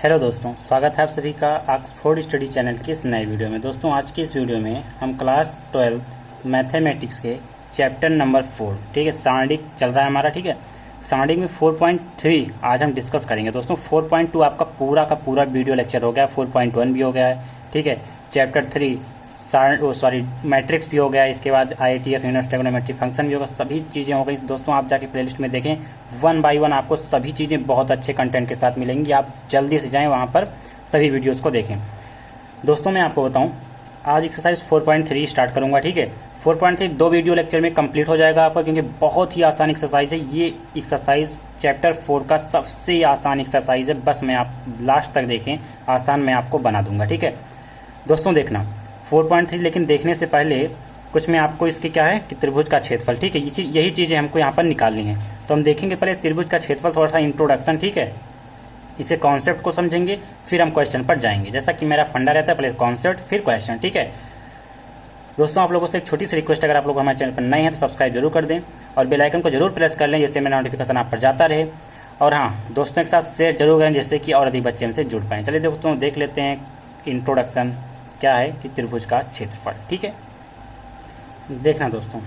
Hello दोस्तों, स्वागत है आप सभी का ऑक्सफोर्ड स्टडी चैनल की इस नए वीडियो में। दोस्तों आज की इस वीडियो में हम क्लास 12 मैथमेटिक्स के चैप्टर नंबर 4 ठीक है, सारणिक चल रहा है हमारा। ठीक है, सारणिक में 4.3 आज हम डिस्कस करेंगे। दोस्तों 4.2 आपका पूरा का पूरा वीडियो लेक्चर हो गया, 4.1 भी हो गया है। ठीक है, चैप्टर 3 मैट्रिक्स भी हो गया, इसके बाद IITF यूनिट ट्रिग्नोमेट्री फंक्शन भी होगा, सभी चीज़ें हो गई। दोस्तों आप जाके प्लेलिस्ट में देखें, 1 बाय 1 आपको सभी चीज़ें बहुत अच्छे कंटेंट के साथ मिलेंगी। आप जल्दी से जाएं वहाँ पर सभी वीडियोस को देखें। दोस्तों मैं आपको बताऊं, आज एक्सरसाइज 4.3 स्टार्ट करूंगा। ठीक है, 4.3 दो वीडियो लेक्चर में कंप्लीट हो जाएगा आपका, क्योंकि बहुत ही आसान एक्सरसाइज है। ये एक्सरसाइज चैप्टर 4 का सबसे आसान एक्सरसाइज है। बस मैं आप लास्ट तक देखें, आसान मैं आपको बना दूंगा। ठीक है दोस्तों, देखना 4.3, लेकिन देखने से पहले कुछ मैं आपको इसके क्या है कि त्रिभुज का क्षेत्रफल, ठीक है, यही चीज़ें हमको यहाँ पर निकालनी है। तो हम देखेंगे पहले त्रिभुज का क्षेत्रफल, थोड़ा सा इंट्रोडक्शन। ठीक है, इसे कॉन्सेप्ट को समझेंगे, फिर हम क्वेश्चन पर जाएंगे। जैसा कि मेरा फंडा रहता है, पहले कॉन्सेप्ट फिर क्वेश्चन। ठीक है दोस्तों, आप लोगों से एक छोटी सी रिक्वेस्ट, अगर आप लोग हमारे चैनल पर नए हैं तो सब्सक्राइब जरूर कर दें और बेल आइकन को जरूर प्रेस कर लें, जिससे मेरा नोटिफिकेशन आप पर जाता रहे। और हाँ, दोस्तों के साथ शेयर जरूर करें, जिससे कि और अधिक बच्चे हमसे जुड़ पाएं। चलिए दोस्तों देख लेते हैं इंट्रोडक्शन क्या है कि त्रिभुज का क्षेत्रफल। ठीक है, देखना दोस्तों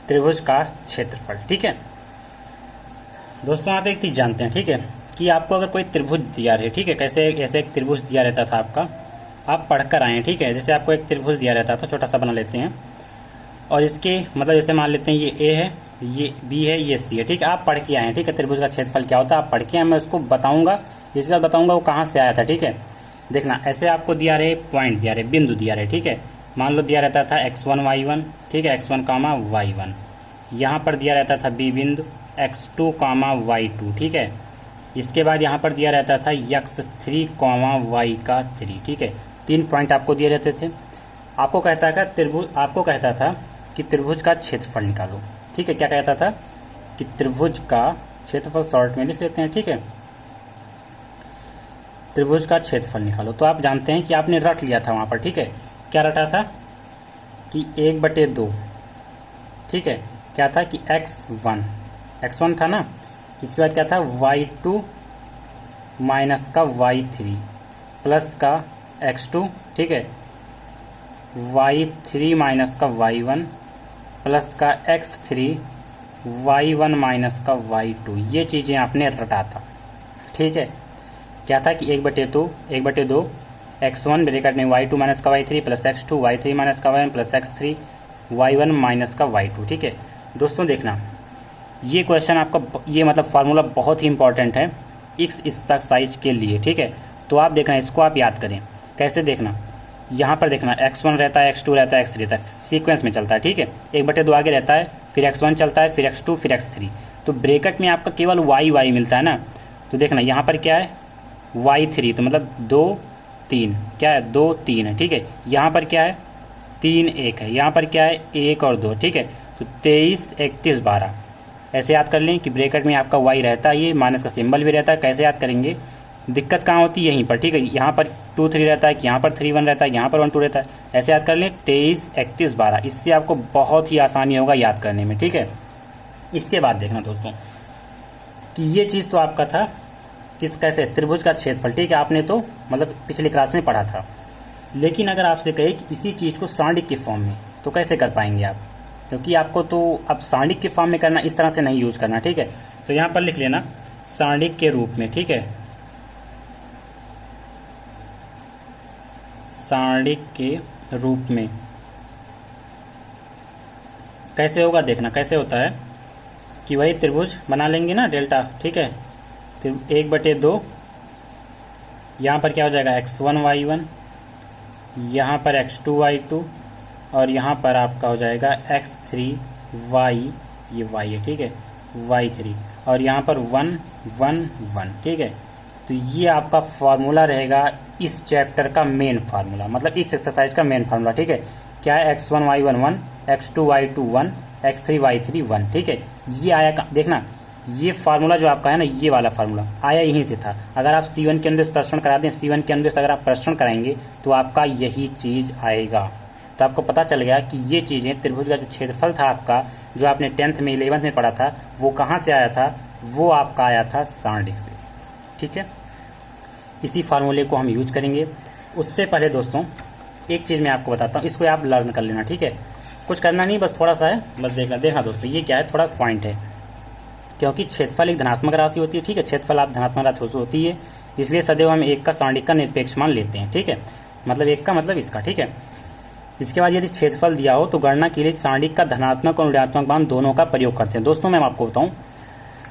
त्रिभुज का क्षेत्रफल। ठीक है दोस्तों, आप एक चीज जानते हैं, ठीक है, कि आपको अगर कोई त्रिभुज दिया रहे, ठीक है, कैसे ऐसे एक त्रिभुज दिया रहता था आपका, आप पढ़कर आए हैं। ठीक है, जैसे आपको एक त्रिभुज दिया रहता था, छोटा सा बना लेते हैं, और इसके मतलब जैसे मान लेते हैं ये A है, ये B है, ये C है। ठीक है, आप पढ़ के आए हैं। ठीक है, त्रिभुज का क्षेत्रफल क्या होता है आप पढ़ के आए, मैं उसको बताऊंगा, इसके बाद बताऊंगा वो कहाँ से आया था। ठीक है, देखना ऐसे आपको दिया रहे, पॉइंट दिया रहे, बिंदु दिया रहे। ठीक है, मान लो दिया रहता था x1 y1, ठीक है, x1 कामा y1। यहाँ पर दिया रहता था B बिंदु, x2 कामा y2। ठीक है, इसके बाद यहाँ पर दिया रहता था x3 कामा y का 3। ठीक है, 3 पॉइंट आपको दिए रहते थे। आपको कहता था कि त्रिभुज का क्षेत्रफल निकालो। ठीक है, क्या कहता था कि त्रिभुज का क्षेत्रफल, शॉर्ट में लिख लेते हैं। ठीक है, त्रिभुज का क्षेत्रफल निकालो। तो आप जानते हैं कि आपने रट लिया था वहां पर। ठीक है, क्या रटा था कि 1/2। ठीक है, क्या था कि x1 था ना, इसके बाद क्या था y2 माइनस का y3 प्लस का x2। ठीक है, y3 माइनस का y1 प्लस का x3 y1 माइनस का y2। ये चीजें आपने रटा था। ठीक है, क्या था कि 1/2 x1 ब्रैकेट में y2 माइनस का y3 plus x2 y3 minus का y1 plus x3 y1 minus का y2। ठीक है दोस्तों, देखना ये क्वेश्चन आपका, ये मतलब फार्मूला बहुत ही इंपॉर्टेंट है इस एक्सरसाइज के लिए। ठीक है, तो आप देखना, इसको आप याद करें। कैसे देखना, यहाँ पर देखना x1 रहता है, x2 रहता है, x3 रहता है, सीक्वेंस में चलता है। ठीक है, 1/2 आगे रहता है, फिर x1 चलता है, फिर x2, फिर x3। तो ब्रैकेट में आपका केवल y मिलता है ना। तो देखना यहाँ पर क्या है y3, तो मतलब 2 3, क्या है 2 3 है। ठीक है, यहाँ पर क्या है 3 1 है, यहाँ पर क्या है 1 और 2। ठीक है, तो 23 31 12 ऐसे याद कर लें कि ब्रैकेट में आपका y रहता है, ये माइनस का सिंबल भी रहता है। कैसे याद करेंगे, दिक्कत कहाँ होती है यहीं पर। ठीक है, यहाँ पर 2 3 रहता है, कि यहाँ पर 3 1 रहता है, यहाँ पर 1 2 रहता है। ऐसे याद कर लें 23 31 12, इससे आपको बहुत ही आसानी होगा याद करने में। ठीक है, इसके बाद देखना दोस्तों कि ये चीज़ तो आपका था कैसे त्रिभुज का क्षेत्रफल। ठीक है, आपने तो मतलब पिछली क्लास में पढ़ा था, लेकिन अगर आपसे कहे कि इसी चीज़ को सारणिक के फॉर्म में, तो कैसे कर पाएंगे आप, क्योंकि आपको तो अब सारणिक के फॉर्म में करना, इस तरह से नहीं यूज करना। ठीक है, तो यहाँ पर लिख लेना सारणिक के रूप में। ठीक है, सारणिक के रूप में कैसे होगा, देखना कैसे होता है कि वही त्रिभुज बना लेंगे ना, डेल्टा। ठीक है, 1/2, यहाँ पर क्या हो जाएगा x1 y1, यहाँ पर x2 y2, और यहाँ पर आपका हो जाएगा x3 y, ये y है। ठीक है, y3, और यहाँ पर 1 1 1। ठीक है, तो ये आपका फार्मूला रहेगा इस चैप्टर का मेन फार्मूला, मतलब इस एक्सरसाइज का मेन फार्मूला। ठीक है, क्या है x1 y1 1, x2 y2 1, x3 y3 1। ठीक है, ये आया, देखना ये फार्मूला जो आपका है ना, ये वाला फार्मूला आया यहीं से था। अगर आप C1 के अंदर प्रश्न करा दें, C1 के अंदर से अगर आप प्रश्न कराएंगे तो आपका यही चीज आएगा। तो आपको पता चल गया कि ये चीजें, त्रिभुज का जो क्षेत्रफल था आपका, जो आपने 10th में 11th में पढ़ा था, वो कहाँ से आया था, वो आपका आया था सारणिक से। ठीक है, इसी फार्मूले को हम यूज करेंगे। उससे पहले दोस्तों एक चीज़ मैं आपको बताता हूँ, इसको आप लर्न कर लेना, ठीक है। कुछ करना नहीं, बस थोड़ा सा है, बस देखना दोस्तों ये क्या है, थोड़ा पॉइंट है। क्योंकि क्षेत्रफल एक धनात्मक राशि होती है, ठीक है, क्षेत्रफल आप धनात्मक राशि होती है, इसलिए सदैव हम एक का सारणिक का निरपेक्ष मान लेते हैं, ठीक है। मतलब एक का मतलब इसका, ठीक है। इसके बाद यदि क्षेत्रफल दिया हो तो गणना के लिए सारणिक का धनात्मक और ऋणात्मक मान दोनों का प्रयोग करते हैं। दोस्तों मैं आपको बताऊं,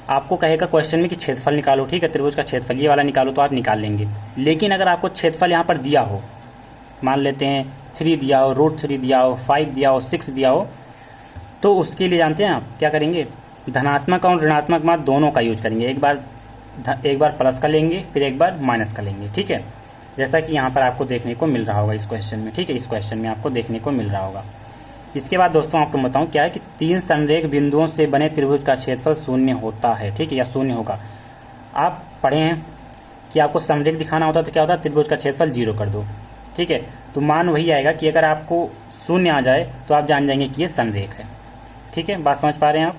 आपको कहेगा क्वेश्चन में कि क्षेत्रफल निकालो, ठीक है, त्रिभुज का क्षेत्रफल ये वाला निकालो, तो आप निकाल लेंगे। लेकिन अगर आपको क्षेत्रफल यहाँ पर दिया हो, मान लेते हैं 3 दिया हो, √3 दिया हो, 5 दिया हो, 6 दिया हो, तो उसके लिए जानते हैं आप क्या करेंगे, धनात्मक और ऋणात्मक मान दोनों का यूज करेंगे। एक बार प्लस का लेंगे, फिर एक बार माइनस का लेंगे, ठीक है। जैसा कि यहाँ पर आपको देखने को मिल रहा होगा इस क्वेश्चन में, ठीक है, इस क्वेश्चन में आपको देखने को मिल रहा होगा। इसके बाद दोस्तों आपको बताऊं क्या है कि 3 संरेख बिंदुओं से बने त्रिभुज का क्षेत्रफल 0 होता है, ठीक है, या 0 होगा। आप पढ़े हैं कि आपको संरेख दिखाना होता तो क्या होता है, त्रिभुज का क्षेत्रफल 0 कर दो, ठीक है। तो मान वही आएगा कि अगर आपको 0 आ जाए तो आप जान जाएंगे कि ये संरेख है, ठीक है। बात समझ पा रहे हैं आप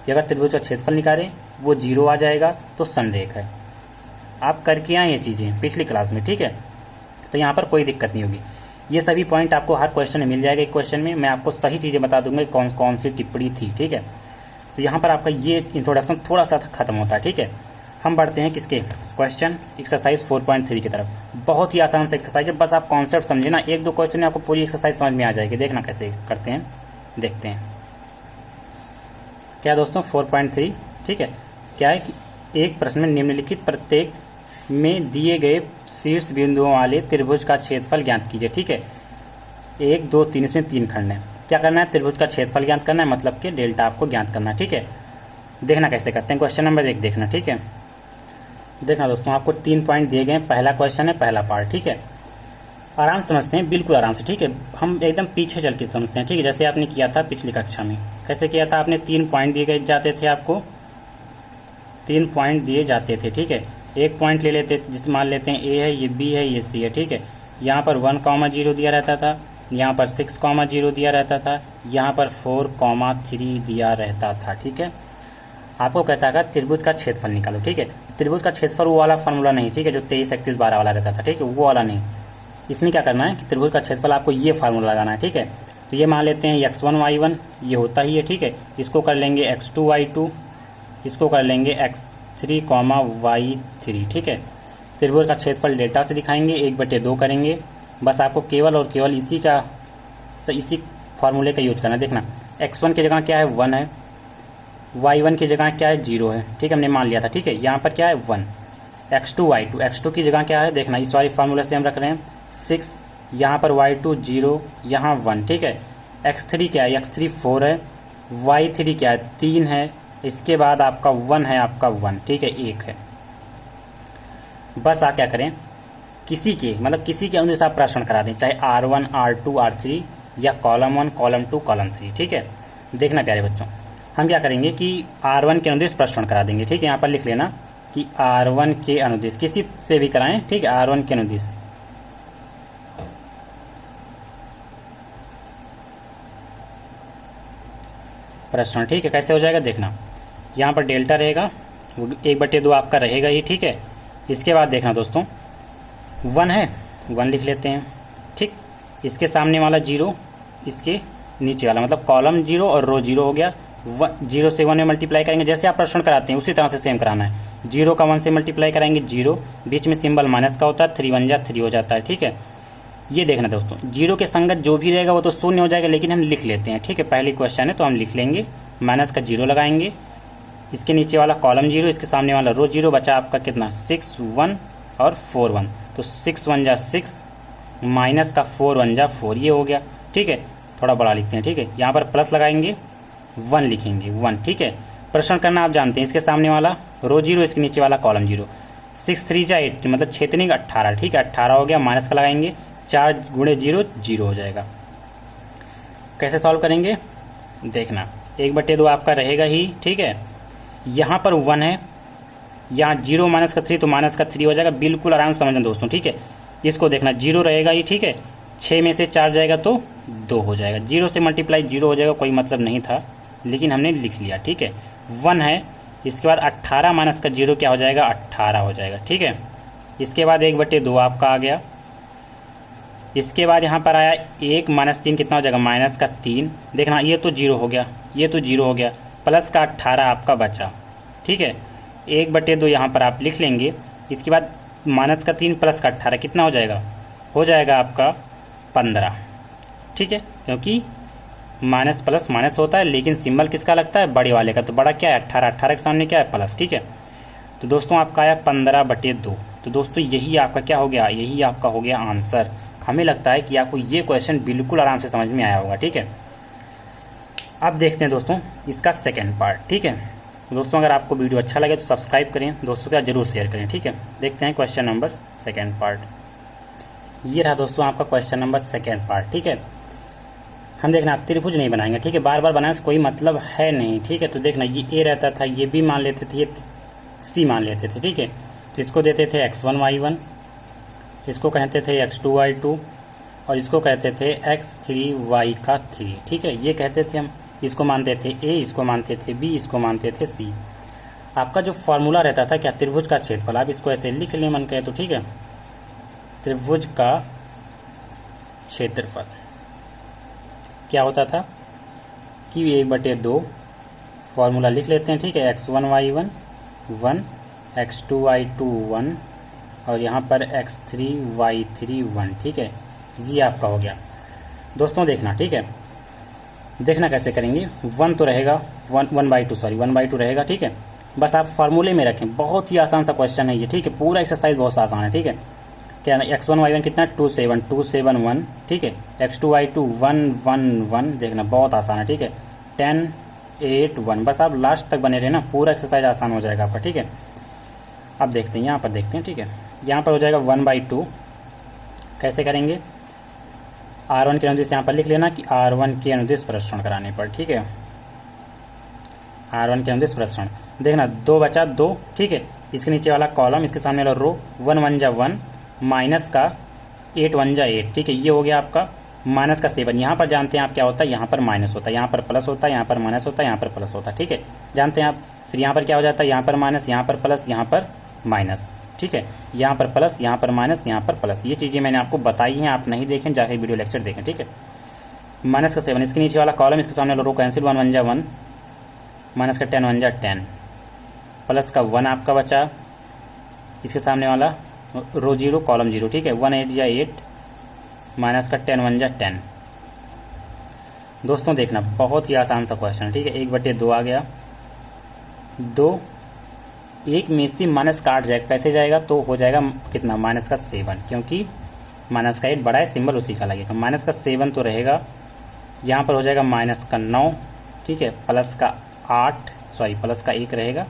कि अगर त्रिभुज का क्षेत्रफल निकालें वो 0 आ जाएगा तो संरेख है। आप करके आए ये चीज़ें पिछली क्लास में, ठीक है, तो यहाँ पर कोई दिक्कत नहीं होगी। ये सभी पॉइंट आपको हर क्वेश्चन में मिल जाएगा। एक क्वेश्चन में मैं आपको सही चीज़ें बता दूंगा कौन कौन सी टिप्पणी थी, ठीक है। तो यहाँ पर आपका ये इंट्रोडक्शन थोड़ा सा खत्म होता है, ठीक है। हम बढ़ते हैं किसके क्वेश्चन एक्सरसाइज 4.3 की तरफ। बहुत ही आसान से एक्सरसाइज है, बस आप कॉन्सेप्ट समझे ना, 1-2 क्वेश्चन में आपको पूरी एक्सरसाइज समझ में आ जाएगी। देखना कैसे करते हैं, देखते हैं। क्या दोस्तों 4.3, ठीक है, क्या है कि एक प्रश्न में निम्नलिखित प्रत्येक में दिए गए शीर्ष बिंदुओं वाले त्रिभुज का क्षेत्रफल ज्ञात कीजिए, ठीक है। 1, 2, 3, इसमें 3 खंड है। क्या करना है, त्रिभुज का क्षेत्रफल ज्ञात करना है, मतलब कि डेल्टा आपको ज्ञात करना है, ठीक है। देखना कैसे करते हैं, क्वेश्चन नंबर 1 देखना, ठीक है। देखना दोस्तों आपको 3 पॉइंट दिए गए हैं, पहला क्वेश्चन है, पहला पार्ट, ठीक है। आराम से समझते हैं, बिल्कुल आराम से, ठीक है। हम एकदम पीछे चल के समझते हैं, ठीक है, जैसे आपने किया था पिछली कक्षा में। कैसे किया था आपने, 3 पॉइंट दिए जाते थे, आपको 3 पॉइंट दिए जाते थे, ठीक है। एक पॉइंट ले लेते, जिस मान लेते हैं ए है, ये बी है, ये सी है, ठीक है। यहाँ पर 1, 0 दिया रहता था, यहाँ पर 6, 0 दिया रहता था, यहाँ पर 4, 3 दिया रहता था, ठीक है। आपको कहता है त्रिभुज का क्षेत्रफल निकालो, ठीक है। त्रिभुज का क्षेत्रफल वो वाला फॉर्मूला नहीं, ठीक है, जो 23, 31, 12 वाला रहता था, ठीक है, वो वाला नहीं। इसमें क्या करना है कि त्रिभुज का क्षेत्रफल आपको ये फार्मूला लगाना है, ठीक है। तो ये मान लेते हैं x1 y1, ये होता ही है, ठीक है। इसको कर लेंगे x2 y2, इसको कर लेंगे x3, y3, ठीक है। त्रिभुज का क्षेत्रफल डेल्टा से दिखाएंगे, 1/2 करेंगे। बस आपको केवल और केवल इसी फार्मूले का यूज करना है। देखना x1 की जगह क्या है, 1 है, y1 की जगह क्या है, 0 है, ठीक है, हमने मान लिया था, ठीक है। यहाँ पर क्या है, 1, x2 y2, x2 की जगह क्या है, देखना इस वाली फार्मूले से हम रख रहे हैं 6, यहाँ पर y2 0, यहाँ 1, ठीक है। x3 क्या है, x3 4 है, y3 क्या है, 3 है, इसके बाद आपका 1 है, आपका 1, ठीक है, 1 है। बस आप क्या करें, किसी के अनुसार आप प्रश्न करा दें, चाहे R1, R2, R3 या कॉलम 1, कॉलम 2, कॉलम 3, ठीक है। देखना प्यारे बच्चों, हम क्या करेंगे कि R1 के अनुदिश प्रश्न करा देंगे, ठीक है। यहाँ पर लिख लेना कि R1 के अनुदिश, किसी से भी कराएं, ठीक है, R1 के अनुदिश। प्रश्न, ठीक है, कैसे हो जाएगा देखना। यहाँ पर डेल्टा रहेगा, 1/2 आपका रहेगा ही, ठीक है। इसके बाद देखना दोस्तों 1 है, 1 लिख लेते हैं, ठीक। इसके सामने वाला 0, इसके नीचे वाला, मतलब कॉलम 0 और रो 0 हो गया। 0 से 1 में मल्टीप्लाई करेंगे, जैसे आप प्रश्न कराते हैं उसी तरह से सेम कराना है। 0 का 1 से मल्टीप्लाई कराएंगे, 0, बीच में सिंबल माइनस का होता है, 3 1 जा 3 हो जाता है, ठीक है। ये देखना दोस्तों, 0 के संगत जो भी रहेगा वो तो 0 हो जाएगा, लेकिन हम लिख लेते हैं, ठीक है। पहली क्वेश्चन है तो हम लिख लेंगे, माइनस का 0 लगाएंगे, इसके नीचे वाला कॉलम 0, इसके सामने वाला रो 0, बचा आपका कितना 6 1 और 4 1, तो 6 1 जा 6, माइनस का 4 1 जा 4, ये हो गया, ठीक है। थोड़ा बड़ा लिखते हैं, ठीक है। यहाँ पर प्लस लगाएंगे, 1 लिखेंगे, 1, ठीक है। प्रश्न करना आप जानते हैं, इसके सामने वाला रो 0, इसके नीचे वाला कॉलम 0, 6 3 जा 8, मतलब 6 3 18, ठीक है, 18 हो गया। माइनस का लगाएंगे, 4 × 0 0 हो जाएगा। कैसे सॉल्व करेंगे देखना, 1/2 आपका रहेगा ही, ठीक है। यहाँ पर 1 है, यहाँ 0 माइनस का 3, तो माइनस का 3 हो जाएगा। बिल्कुल आराम से समझना दोस्तों, ठीक है। इसको देखना 0 रहेगा ही, ठीक है। 6 में से 4 जाएगा तो 2 हो जाएगा, 0 से मल्टीप्लाई 0 हो जाएगा, कोई मतलब नहीं था, लेकिन हमने लिख लिया, ठीक है। 1 है, इसके बाद 18 माइनस का 0 क्या हो जाएगा, 18 हो जाएगा, ठीक है। इसके बाद 1/2 आपका आ गया। इसके बाद यहाँ पर आया 1 - 3 कितना हो जाएगा, -3। देखना ये तो 0 हो गया, ये तो 0 हो गया, प्लस का 18 आपका बचा। ठीक है, 1/2 यहाँ पर आप लिख लेंगे। इसके बाद -3 प्लस का 18 कितना हो जाएगा आपका 15। ठीक है, क्योंकि माइनस प्लस माइनस होता है, लेकिन सिंबल किसका लगता है, बड़े वाले का। तो बड़ा क्या है 18, 18 के सामने क्या है प्लस। ठीक है, तो दोस्तों आपका आया 15/2। तो दोस्तों यही आपका क्या हो गया, यही आपका हो गया आंसर। हमें लगता है कि आपको ये क्वेश्चन बिल्कुल आराम से समझ में आया होगा। ठीक है, अब देखते हैं दोस्तों इसका सेकेंड पार्ट। ठीक है दोस्तों, अगर आपको वीडियो अच्छा लगे तो सब्सक्राइब करें, दोस्तों का जरूर शेयर करें। ठीक है, देखते हैं क्वेश्चन नंबर सेकेंड पार्ट। ये रहा दोस्तों आपका क्वेश्चन नंबर सेकेंड पार्ट। ठीक है, हम देखना त्रिभुज नहीं बनाएंगे। ठीक है, बार बार बनाने से कोई मतलब है नहीं। ठीक है, तो देखना ये ए रहता था, ये बी मान लेते थे, ये सी मान लेते थे। ठीक है, तो इसको देते थे x1 y1, इसको कहते थे x2 y2, और इसको कहते थे x3 y का 3। ठीक है, ये कहते थे हम, इसको मानते थे ए, इसको मानते थे बी, इसको मानते थे सी। आपका जो फॉर्मूला रहता था क्या, त्रिभुज का क्षेत्रफल। आप इसको ऐसे लिख लें मन कहे तो। ठीक है, त्रिभुज का क्षेत्रफल क्या होता था कि 1/2 फॉर्मूला लिख लेते हैं। ठीक है, x1 y1 1, x2 y2 1, और यहाँ पर x3 y3 1। ठीक है, ये आपका हो गया। दोस्तों देखना, ठीक है, देखना कैसे करेंगे। 1 तो रहेगा, 1/2 रहेगा। ठीक है, बस आप फार्मूले में रखें, बहुत ही आसान सा क्वेश्चन है ये। ठीक है, पूरा एक्सरसाइज बहुत आसान है। ठीक है, क्या x1 y1 कितना 2 7 2 7 1। ठीक है, x2 y2 1 1 1, देखना बहुत आसान है। ठीक है, 10 8 1, बस आप लास्ट तक बने रहना, पूरा एक्सरसाइज आसान हो जाएगा आपका। ठीक है, अब देखते हैं, यहाँ पर देखते हैं। ठीक है, यहाँ पर हो जाएगा 1/2। कैसे करेंगे, R1 के अनुदिश यहाँ पर लिख लेना कि R1 के अनुदिश प्रसरण कराने पर। ठीक है, R1 के अनुदिश प्रसरण, देखना 2 बचा 2। ठीक है, इसके नीचे वाला कॉलम, इसके सामने वाला रो, 1 1 जा 1, माइनस का 8 1 जा 8। ठीक है, ये हो गया आपका माइनस का 7। यहाँ पर जानते हैं आप क्या होता है, यहाँ पर माइनस होता है, यहाँ पर प्लस होता है, यहाँ पर माइनस होता है, यहाँ पर प्लस होता है। ठीक है, जानते हैं आप। फिर यहाँ पर क्या हो जाता है, यहाँ पर माइनस, यहाँ पर प्लस, यहाँ पर माइनस। ठीक है, यहाँ पर प्लस, यहाँ पर माइनस, यहाँ पर प्लस। ये चीज़ें मैंने आपको बताई हैं, आप नहीं देखें जाके वीडियो लेक्चर देखें। ठीक है, माइनस का 7, इसके नीचे वाला कॉलम, इसके सामने वाला रो कैंसिल, 1 1 जा 1, माइनस का 10 1 जा 10, प्लस का 1 आपका बचा, इसके सामने वाला रो 0 कॉलम 0। ठीक है, 1 8 जा 8, माइनस का 10 1 जा 10। दोस्तों देखना बहुत ही आसान सा क्वेश्चन है। ठीक है, 1/2 आ गया, 2 1 में से माइनस काट जाएगा, कैसे जाएगा, तो हो जाएगा कितना, माइनस का 7, क्योंकि माइनस का 8 बड़ा है, सिंबल उसी का लगेगा। माइनस का 7 तो रहेगा, यहाँ पर हो जाएगा माइनस का 9। ठीक है, प्लस का 1 रहेगा,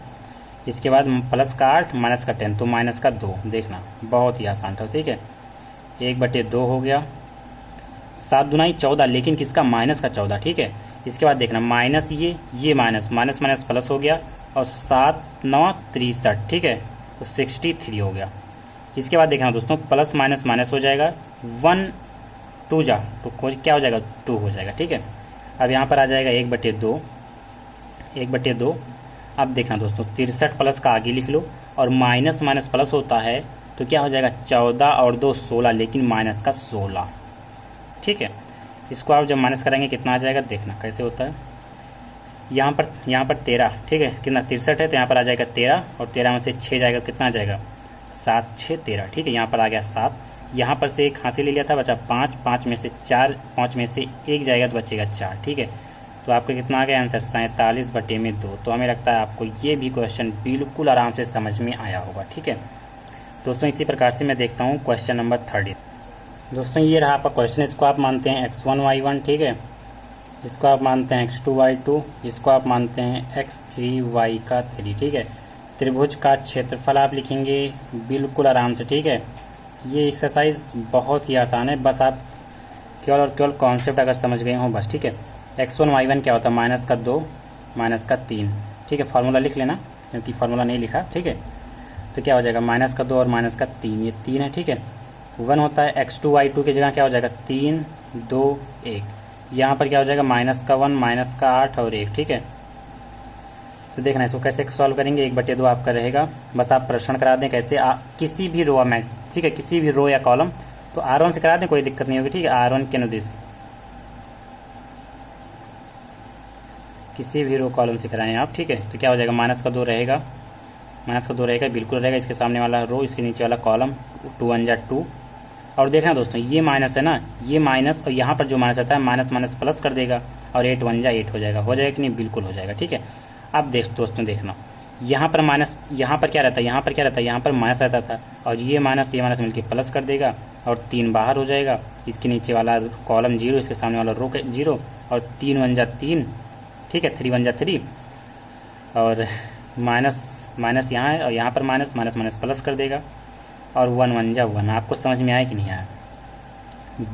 इसके बाद प्लस का 8, माइनस का 10, तो माइनस का 2। देखना बहुत ही आसान था। ठीक है, 1/2 हो गया, 7 दूनी 14, लेकिन किसका, माइनस का 14। ठीक है, इसके बाद देखना माइनस, ये माइनस माइनस माइनस प्लस हो गया, और 7 9 63। ठीक है, तो 63 हो गया। इसके बाद देखना दोस्तों, प्लस माइनस माइनस हो जाएगा, 1 2 जा तो क्या हो जाएगा, 2 हो जाएगा। ठीक है, अब यहाँ पर आ जाएगा 1/2, 1/2। अब देखना दोस्तों, 63 प्लस का आगे लिख लो, और माइनस माइनस प्लस होता है तो क्या हो जाएगा, 14 और 2 16, लेकिन माइनस का 16। ठीक है, इसको आप जब माइनस करेंगे कितना आ जाएगा, देखना कैसे होता है। यहाँ पर 13। ठीक है, कितना 63 है, तो यहाँ पर आ जाएगा 13, और 13 में से 6 जाएगा, कितना आ जाएगा, 7 6 13। ठीक है, यहाँ पर आ गया 7, यहाँ पर से 1 हासिल ले लिया था, बचा 5, 5 में से 4, 5 में से 1 जाएगा तो बचेगा 4। ठीक है, तो आपका कितना आ गया आंसर, 47/2। तो हमें लगता है आपको ये भी क्वेश्चन बिल्कुल आराम से समझ में आया होगा। ठीक है दोस्तों, इसी प्रकार से मैं देखता हूँ क्वेश्चन नंबर 30। दोस्तों ये रहा आपका क्वेश्चन, इसको आप मानते हैं x1 y1। ठीक है, इसको आप मानते हैं x2 y2, इसको आप मानते हैं x3 y का 3। ठीक है, त्रिभुज का क्षेत्रफल आप लिखेंगे बिल्कुल आराम से। ठीक है, ये एक्सरसाइज बहुत ही आसान है, बस आप केवल और केवल कॉन्सेप्ट अगर समझ गए हों बस। ठीक है, x1 y1 क्या होता है, माइनस का 2 माइनस का 3। ठीक है, फार्मूला लिख लेना, क्योंकि फार्मूला नहीं लिखा। ठीक है, तो क्या हो जाएगा, माइनस का 2 और माइनस का 3, ये 3 है। ठीक है, 1 होता है, x2 y2 की जगह क्या हो जाएगा, 3 2 1। यहाँ पर क्या हो जाएगा, माइनस का 1 माइनस का 8 और 1। ठीक है, तो देखना इसको कैसे सॉल्व करेंगे। 1/2 आपका रहेगा, बस आप प्रश्न करा दें कैसे किसी भी रो में, ठीक है, किसी भी रो या कॉलम, तो R1 से करा दें, कोई दिक्कत नहीं होगी, ठीक है। R1 के अनुदिश किसी भी रो कॉलम से कराएं आप, ठीक है। तो क्या हो जाएगा, -2 रहेगा, -2 रहेगा, बिल्कुल रहेगा। इसके सामने वाला रो, इसके नीचे वाला कॉलम, 2 1 जा 2। और देखना दोस्तों, ये माइनस है ना, ये माइनस, और यहाँ पर जो माइनस आता है माइनस माइनस प्लस कर देगा, और 8 1 जा 8 हो जाएगा कि नहीं, बिल्कुल हो जाएगा, ठीक है। अब दोस्तों देखना, यहाँ पर माइनस, यहाँ पर क्या रहता है, यहाँ पर क्या रहता है, यहाँ पर माइनस रहता था, और ये माइनस मिलकर प्लस कर देगा, और 3 बाहर हो जाएगा। इसके नीचे वाला कॉलम 0, इसके सामने वाला रो 0, और 3 1 जा 3, ठीक है, 3 1 जा 3, और माइनस यहाँ है, और यहाँ पर माइनस माइनस प्लस कर देगा, और 1 1 जा 1। आपको समझ में आया कि नहीं आया,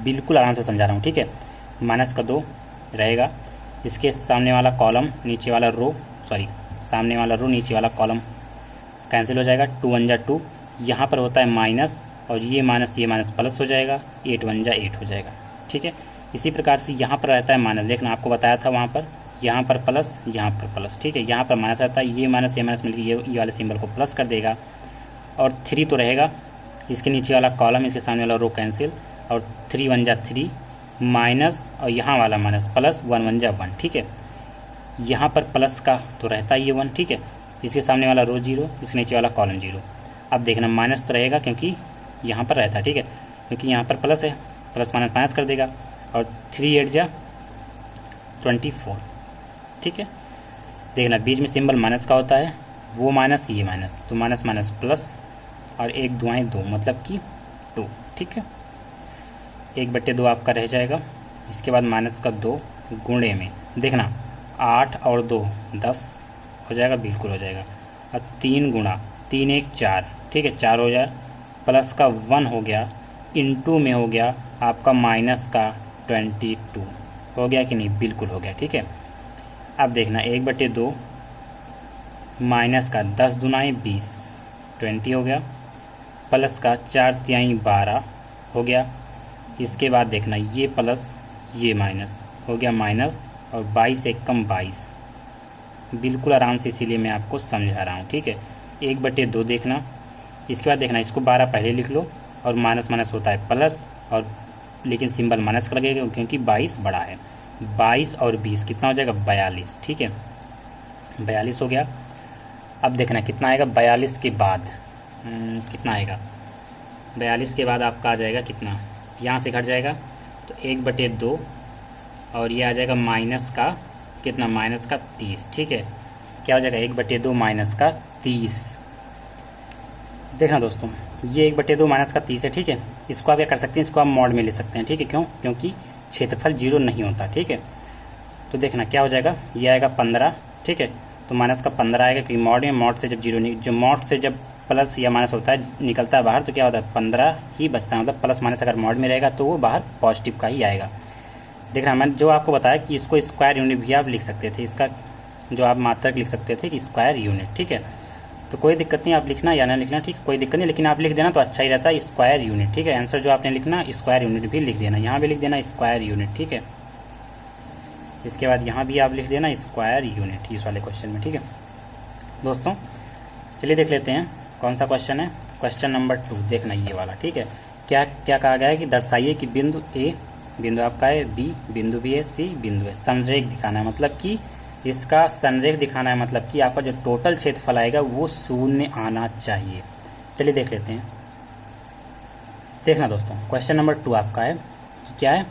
बिल्कुल आराम से समझा रहा हूँ, ठीक है। -2 रहेगा, इसके सामने वाला कॉलम, नीचे वाला रो, सामने वाला रो नीचे वाला कॉलम कैंसिल हो जाएगा, 2 1 जा 2, यहाँ पर होता है माइनस, और ये माइनस प्लस हो जाएगा, 8 1 जा 8 हो जाएगा, ठीक है। इसी प्रकार से यहाँ पर रहता है माइनस, देखना आपको बताया था वहाँ पर, यहाँ पर प्लस, यहाँ पर प्लस, ठीक है। यहाँ पर माइनस रहता है, ये माइनस मिलकर ये वाले सिंबल को प्लस कर देगा, और 3 तो रहेगा, इसके नीचे वाला कॉलम, इसके सामने वाला रो कैंसिल, और 3 1 जा 3 माइनस, और यहाँ वाला माइनस प्लस, 1 1 जा 1, ठीक है। यहाँ पर प्लस का तो रहता है ये 1, ठीक है। इसके सामने वाला रो 0, इसके नीचे वाला कॉलम 0। अब देखना माइनस तो रहेगा क्योंकि यहाँ पर रहता है, ठीक है, क्योंकि यहाँ पर प्लस है, प्लस माइनस कर देगा, और 3 8 जा 24, ठीक है। देखना बीच में सिंबल माइनस का होता है, वो माइनस ये माइनस, तो माइनस प्लस, और 1 2 2 मतलब कि 2, ठीक है। 1/2 आपका रह जाएगा। इसके बाद -2 गुणे में, देखना 8 और 2 10 हो जाएगा, बिल्कुल हो जाएगा, और 3 गुणा 3 1 4, ठीक है, 4 हो जाए, प्लस का 1 हो गया, इनटू में हो गया आपका माइनस का 22 हो गया कि नहीं, बिल्कुल हो गया, ठीक है। अब देखना 1/2 माइनस का 10 दूनाई 20 20 हो गया, प्लस का 4 तिहाई 12 हो गया। इसके बाद देखना ये प्लस ये माइनस हो गया माइनस, और 22 1 कम 22, बिल्कुल आराम से, इसीलिए मैं आपको समझा रहा हूँ, ठीक है। 1/2 देखना, इसके बाद देखना इसको 12 पहले लिख लो, और माइनस होता है प्लस, और लेकिन सिंबल माइनस का लगेगा क्योंकि 22 बड़ा है। 22 और 20 कितना हो जाएगा, 42, ठीक है, 42 हो गया। अब देखना कितना आएगा 42 के बाद, कितना आएगा 42 के बाद आपका आ जाएगा कितना, यहाँ से घट जाएगा, तो 1/2, और ये आ जाएगा माइनस का कितना, माइनस का 30, ठीक है। क्या हो जाएगा 1/2 माइनस का 30। देखना दोस्तों, ये 1/2 माइनस का 30 है, ठीक है। इसको आप क्या कर सकते हैं, इसको आप मॉड में ले सकते हैं, ठीक है। क्यों, क्योंकि क्षेत्रफल 0 नहीं होता, ठीक है। तो देखना क्या हो जाएगा, ये आएगा 15, ठीक है, तो माइनस का 15 आएगा, क्योंकि मॉड में, मॉड से जब 0 नहीं, जो मॉड से जब प्लस या माइनस होता है निकलता है बाहर, तो क्या होता है 15 ही बचता है, मतलब प्लस माइनस अगर मॉड में रहेगा तो वो बाहर पॉजिटिव का ही आएगा। देखना मैंने जो आपको बताया कि इसको स्क्वायर यूनिट भी आप लिख सकते थे, इसका जो आप मात्रक लिख सकते थे कि स्क्वायर यूनिट, ठीक है। तो कोई दिक्कत नहीं, आप लिखना या ना लिखना, ठीक है, कोई दिक्कत नहीं, लेकिन आप लिख देना तो अच्छा ही रहता है, स्क्वायर यूनिट, ठीक है। आंसर जो आपने लिखना स्क्वायर यूनिट भी लिख देना, यहाँ भी लिख देना स्क्वायर यूनिट, ठीक है। इसके बाद यहाँ भी आप लिख देना स्क्वायर यूनिट इस वाले क्वेश्चन में, ठीक है दोस्तों। चलिए देख लेते हैं कौन सा क्वेश्चन है, क्वेश्चन नंबर 2 देखना ये वाला, ठीक है। क्या क्या कहा गया है कि दर्शाइए कि बिंदु ए, बिंदु आपका है बी, बिंदु बी है सी, बिंदु है, संरेख दिखाना है, मतलब कि इसका संरेख दिखाना है, मतलब कि आपका जो टोटल क्षेत्रफल आएगा वो 0 आना चाहिए। चलिए देख लेते हैं। देखना दोस्तों क्वेश्चन नंबर 2 आपका है कि क्या है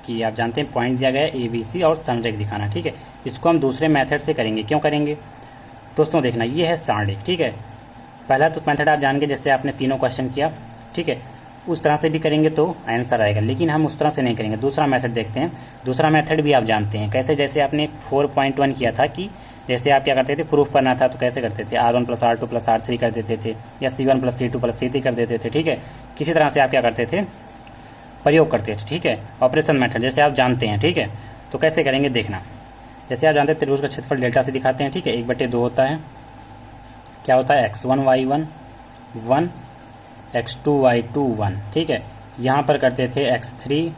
कि आप जानते हैं पॉइंट दिया गया है ABC और संरेख दिखाना, ठीक है। इसको हम दूसरे मेथड से करेंगे, क्यों करेंगे दोस्तों, देखना ये है संरेख, ठीक है। पहला तो मेथड आप जान के, जैसे आपने तीनों क्वेश्चन किया, ठीक है, उस तरह से भी करेंगे तो आंसर आएगा, लेकिन हम उस तरह से नहीं करेंगे, दूसरा मेथड देखते हैं। दूसरा मेथड भी आप जानते हैं कैसे, जैसे आपने 4.1 किया था कि जैसे आप क्या करते थे, प्रूफ करना था तो कैसे करते थे, R1 + R2 + R3 कर देते थे, या C1 + C2 + C3 कर देते थे, ठीक है। किसी तरह से आप क्या करते थे, प्रयोग करते थे, ठीक है, ऑपरेशन मेथड जैसे आप जानते हैं, ठीक है। तो कैसे करेंगे देखना, जैसे आप जानते हैं त्रिभुज का क्षेत्रफल डेल्टा से दिखाते हैं, ठीक है। 1/2 होता है, क्या होता है x1 y1 1 x2 y2 1, ठीक है। यहाँ पर करते थे x3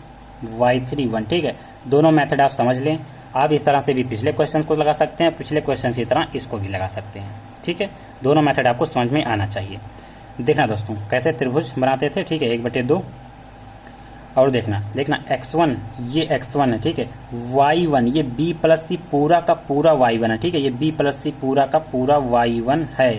y3 1, ठीक है। दोनों मेथड आप समझ लें, आप इस तरह से भी पिछले क्वेश्चन को लगा सकते हैं, पिछले क्वेश्चन की तरह इसको भी लगा सकते हैं। ठीक है, दोनों मेथड आपको समझ में आना चाहिए। देखना दोस्तों कैसे त्रिभुज बनाते थे। ठीक है, 1/2 और देखना x1 ये x1 है। ठीक है, y1 ये b प्लस सी पूरा का पूरा y1 है। ठीक है, ये b प्लस सी पूरा का पूरा y1 है,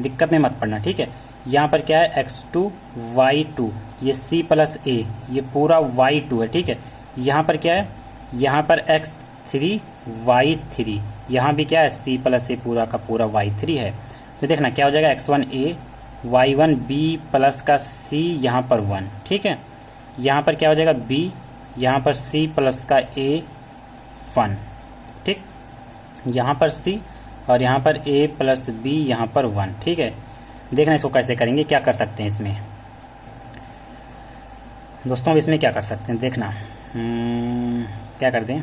दिक्कत में मत पड़ना। ठीक है, यहाँ पर क्या है x2 y2 ये c प्लस a ये पूरा y2 है। ठीक है, यहाँ पर क्या है, यहाँ पर x3 y3 यहाँ भी क्या है c प्लस a पूरा का पूरा y3 है। तो देखना क्या हो जाएगा x1a y1 b प्लस का c यहाँ पर 1। ठीक है, यहाँ पर क्या हो जाएगा b यहाँ पर c प्लस का a 1। ठीक, यहाँ पर c और यहाँ पर a प्लस b यहाँ पर 1। ठीक है, देखना इसको कैसे करेंगे, क्या कर सकते हैं इसमें दोस्तों। अब इसमें क्या कर सकते हैं देखना, क्या कर दें,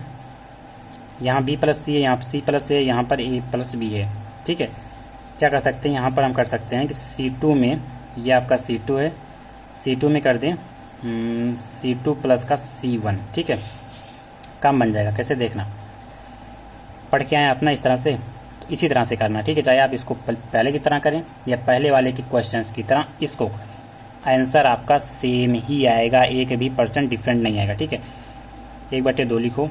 यहाँ b प्लस c है, यहाँ c प्लस a, यहाँ पर a प्लस b है। ठीक है, क्या कर सकते हैं यहाँ पर हम कर सकते हैं कि C2 में, ये आपका C2 है, C2 में कर दें C2 प्लस का C1। ठीक है, काम बन जाएगा। कैसे देखना, पढ़ के आए अपना इस तरह से, तो इसी तरह से करना। ठीक है, चाहे आप इसको पहले की तरह करें या पहले वाले के क्वेश्चंस की तरह इसको करें, आंसर आपका सेम ही आएगा, एक भी % डिफरेंट नहीं आएगा। ठीक है, 1/2 लिखो।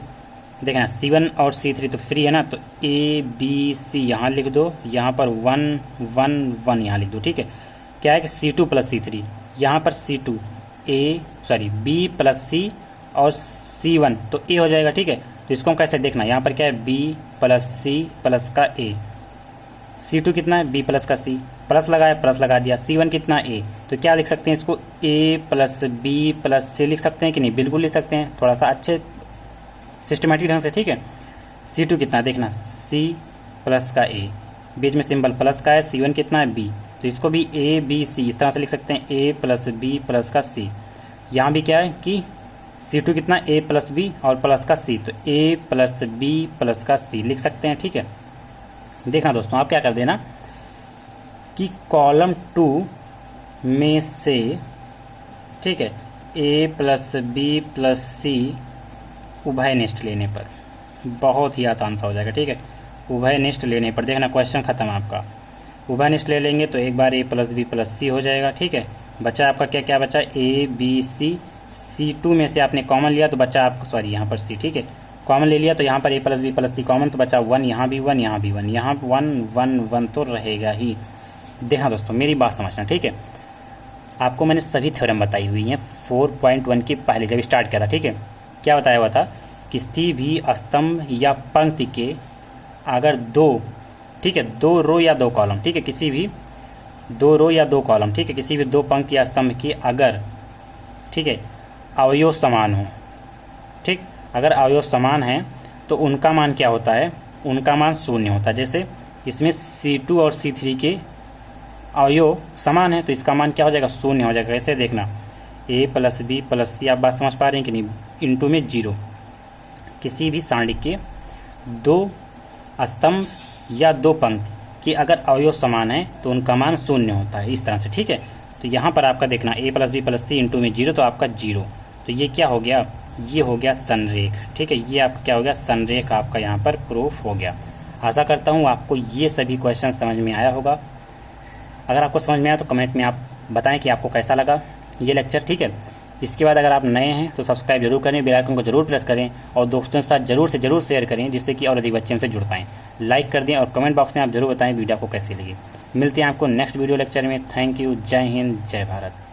देखना C1 और C3 तो फ्री है ना, तो A B C यहाँ लिख दो, यहाँ पर 1 1 1 यहाँ लिख दो। ठीक है, क्या है कि C2 प्लस C3 यहाँ पर C2 B प्लस C और C1 तो A हो जाएगा। ठीक है, तो इसको कैसे देखना, यहाँ पर क्या है B प्लस C प्लस का A, C2 कितना है B प्लस का C, प्लस लगाया प्लस लगा दिया, C1 कितना A, तो क्या लिख सकते हैं इसको A plus B plus C लिख सकते हैं कि नहीं, बिल्कुल लिख सकते हैं, थोड़ा सा अच्छे सिस्टमेटिक ढंग से। ठीक है, C2 कितना देखना C प्लस का A, बीच में सिंबल प्लस का है, C1 कितना है B, तो इसको भी A B C इस तरह से लिख सकते हैं, A प्लस B प्लस का C। यहाँ भी क्या है कि C2 कितना A प्लस B और प्लस का C, तो A प्लस B प्लस का C लिख सकते हैं। ठीक है, देखना दोस्तों आप क्या कर देना कि कॉलम 2 में से, ठीक है, A plus B plus C उभय निष्ठ लेने पर बहुत ही आसान सा हो जाएगा। ठीक है, उभय निष्ठ लेने पर देखना क्वेश्चन खत्म आपका। उभय निष्ठ ले लेंगे तो एक बार A plus B plus C हो जाएगा। ठीक है, बचा आपका क्या क्या बचा A B C, C2 में से आपने कॉमन लिया तो बचा आपको, सॉरी यहाँ पर C। ठीक है, कॉमन ले लिया तो यहाँ पर A plus B plus C common, तो बचा 1, यहाँ भी 1, यहाँ भी 1, यहाँ 1 1 1 तो रहेगा ही। देखना दोस्तों मेरी बात समझना। ठीक है, आपको मैंने सभी थ्योरम बताई हुई हैं 4.1 की पहले जब स्टार्ट किया था। ठीक है, क्या बताया हुआ था, किसी भी स्तंभ या पंक्ति के अगर 2, ठीक है, 2 रो या 2 कॉलम, ठीक है, किसी भी 2 रो या 2 कॉलम, ठीक है, किसी भी 2 पंक्ति या स्तंभ के अगर, ठीक है, अवयव समान हो, ठीक, अगर अवयव समान है तो उनका मान क्या होता है, उनका मान 0 होता है। जैसे इसमें C2 और C3 के अवयव समान है तो इसका मान क्या हो जाएगा, 0 हो जाएगा। कैसे देखना, A plus B plus C, आप बात समझ पा रहे हैं कि नहीं, इंटू में 0। किसी भी सारणी के 2 स्तंभ या 2 पंक्ति के अगर अवयव समान है तो उनका मान 0 होता है, इस तरह से। ठीक है, तो यहाँ पर आपका देखना A plus B plus C into में 0 तो आपका 0, तो ये क्या हो गया, ये हो गया संरेख। ठीक है, ये आपका क्या हो गया, संरेख आपका यहाँ पर प्रूफ हो गया। आशा करता हूँ आपको ये सभी क्वेश्चन समझ में आया होगा। अगर आपको समझ में आया तो कमेंट में आप बताएं कि आपको कैसा लगा ये लेक्चर। ठीक है, इसके बाद अगर आप नए हैं तो सब्सक्राइब जरूर करें, बेल आइकन को जरूर प्रेस करें और दोस्तों के साथ जरूर से जरूर शेयर करें, जिससे कि और अधिक बच्चे हमसे जुड़ पाएं। लाइक कर दें और कमेंट बॉक्स में आप जरूर बताएं वीडियो को कैसी लगी। मिलते हैं आपको नेक्स्ट वीडियो लेक्चर में। थैंक यू, जय हिंद, जय भारत।